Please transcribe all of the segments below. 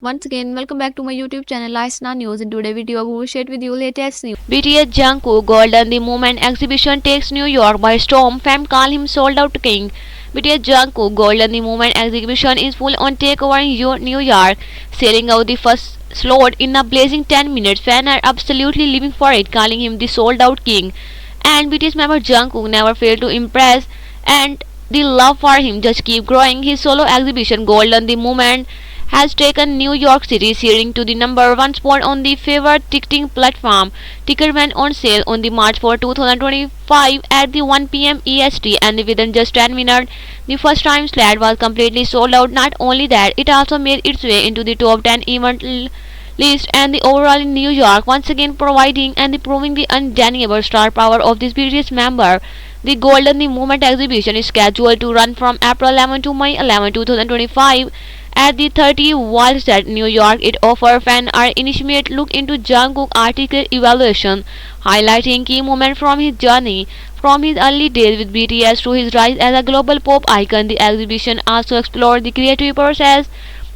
Once again, welcome back to my YouTube channel Aisna News. In today's video, I will share with you latest news. BTS Jungkook Golden The Moment exhibition takes New York by storm. Fans call him sold out king. BTS Jungkook Golden The Moment exhibition is full on takeover in New York, selling out the first slot in a blazing 10 minutes. Fans are absolutely living for it, calling him the sold out king. And BTS member Jungkook never failed to impress, and the love for him just keep growing. His solo exhibition Golden The Moment has taken New York City searing to the number one spot on the favorite ticketing platform. Tickets went on sale on the March 4, 2025 at the 1 p.m. EST, and within just 10 minutes, the first time slot was completely sold out. Not only that, it also made its way into the top 10 event list and the overall in New York, once again providing and proving the undeniable star power of this BTS member. The Golden The Moment exhibition is scheduled to run from April 11 to May 11, 2025 at the 30 Wall Street, New York. It offers fans an intimate look into Jungkook's article evaluation, highlighting key moments from his journey. From his early days with BTS to his rise as a global pop icon, the exhibition also explored the creative process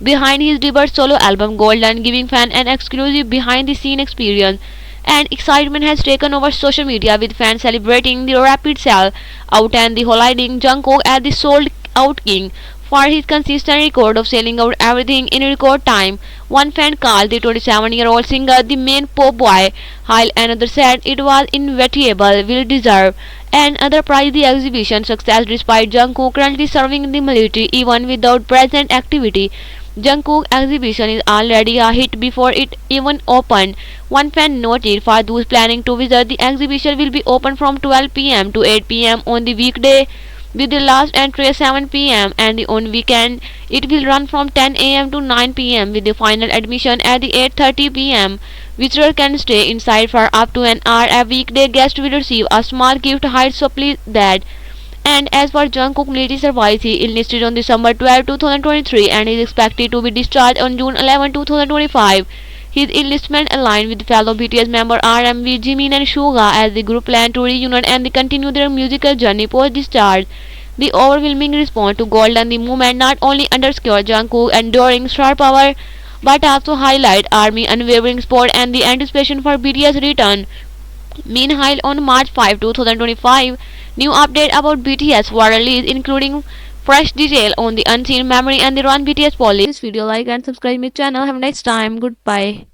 behind his debut solo album Golden, giving fans an exclusive behind-the-scene experience. And excitement has taken over social media, with fans celebrating the rapid sell out and the highlighting Jungkook as the sold out king for his consistent record of selling out everything in record time. One fan called the 27-year-old singer the main pop boy, while another said it was inevitable, will deserve. And other praised the exhibition success despite Jungkook currently serving in the military. Even without present activity, Jungkook exhibition is already a hit before it even opened. One fan noted, for those planning to visit, the exhibition will be open from 12 p.m. to 8 p.m. on the weekday, with the last entry at 7 p.m. and on weekend it will run from 10 a.m. to 9 p.m. with the final admission at the 8:30 p.m. Visitors can stay inside for up to an hour. A weekday guest will receive a small gift height, so please that. And as for Jungkook military service, he enlisted on December 12, 2023 and is expected to be discharged on June 11, 2025. His enlistment aligned with fellow BTS member RMV, Jimin and Suga, as the group plan to reunite and continue their musical journey post-discharge. The overwhelming response to Golden The Moment not only underscores Jungkook's enduring star power, but also highlight ARMY's unwavering support and the anticipation for BTS' return. Meanwhile, on March 5, 2025, new update about BTS were released, including fresh detail on the unseen memory and the Run BTS policy. This video, like and subscribe my channel. Have a nice time. Goodbye.